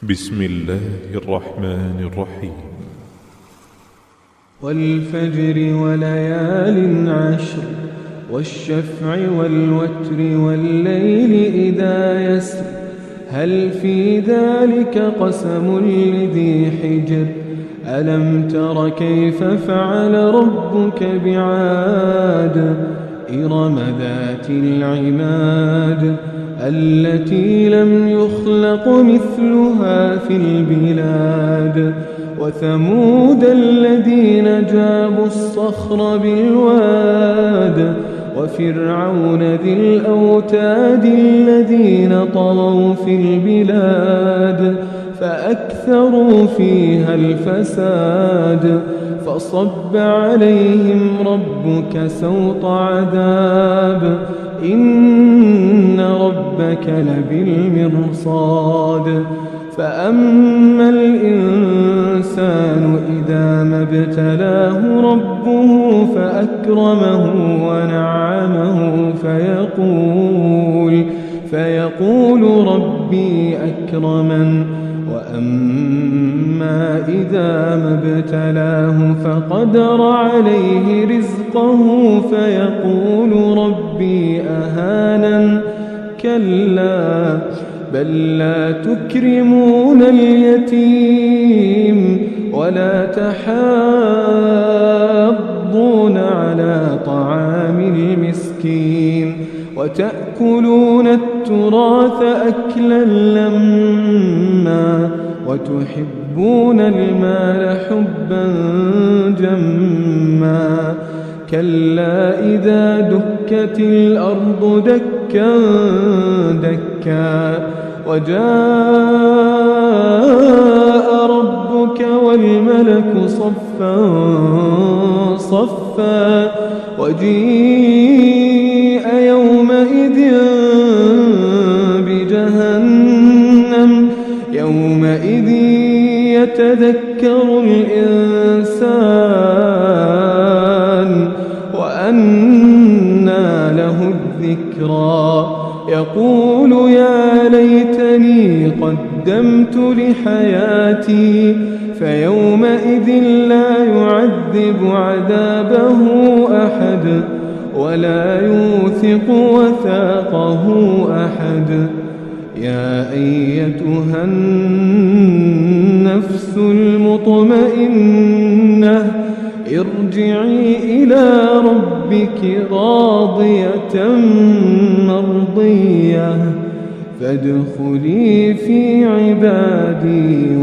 بسم الله الرحمن الرحيم. والفجر وليال عشر والشفع والوتر والليل إذا يسر هل في ذلك قسم لذي حجر ألم تر كيف فعل ربك بعاد إرم ذات العماد التي لم يخلق مثلها في البلاد وثمود الذين جابوا الصخر بالواد وفرعون ذي الأوتاد الذين طغوا في البلاد فأكثروا فيها الفساد فصب عليهم ربك سوط عذاب إن ربك لبالمرصاد فأما الإنسان إذا ما ابتلاه ربه فأكرمه ونعمه فيقول ربي أكرمن وأما إذا ما ابتلاه فقدر عليه رزقه فيقول ربي أهانن كلا بل لا تكرمون اليتيم ولا تحاضون على طعام المسكين وتأكلون التراث أكلا لما وتحبون المال حبا جما كلا إذا دكت الأرض دكا دكا وجاء ربك والملك صفا صفا وجيء يومئذ بجهنم يومئذ يتذكر الإنسان وأنى له الذكرى يقول يا ليتني قدمت لحياتي فيومئذ لا يعذب عذابه أحد ولا يوثق وثاقه أحد يا أيتها النفس المطمئنة ارجعي إلى ربك راضية مرضية فادخلي في عبادي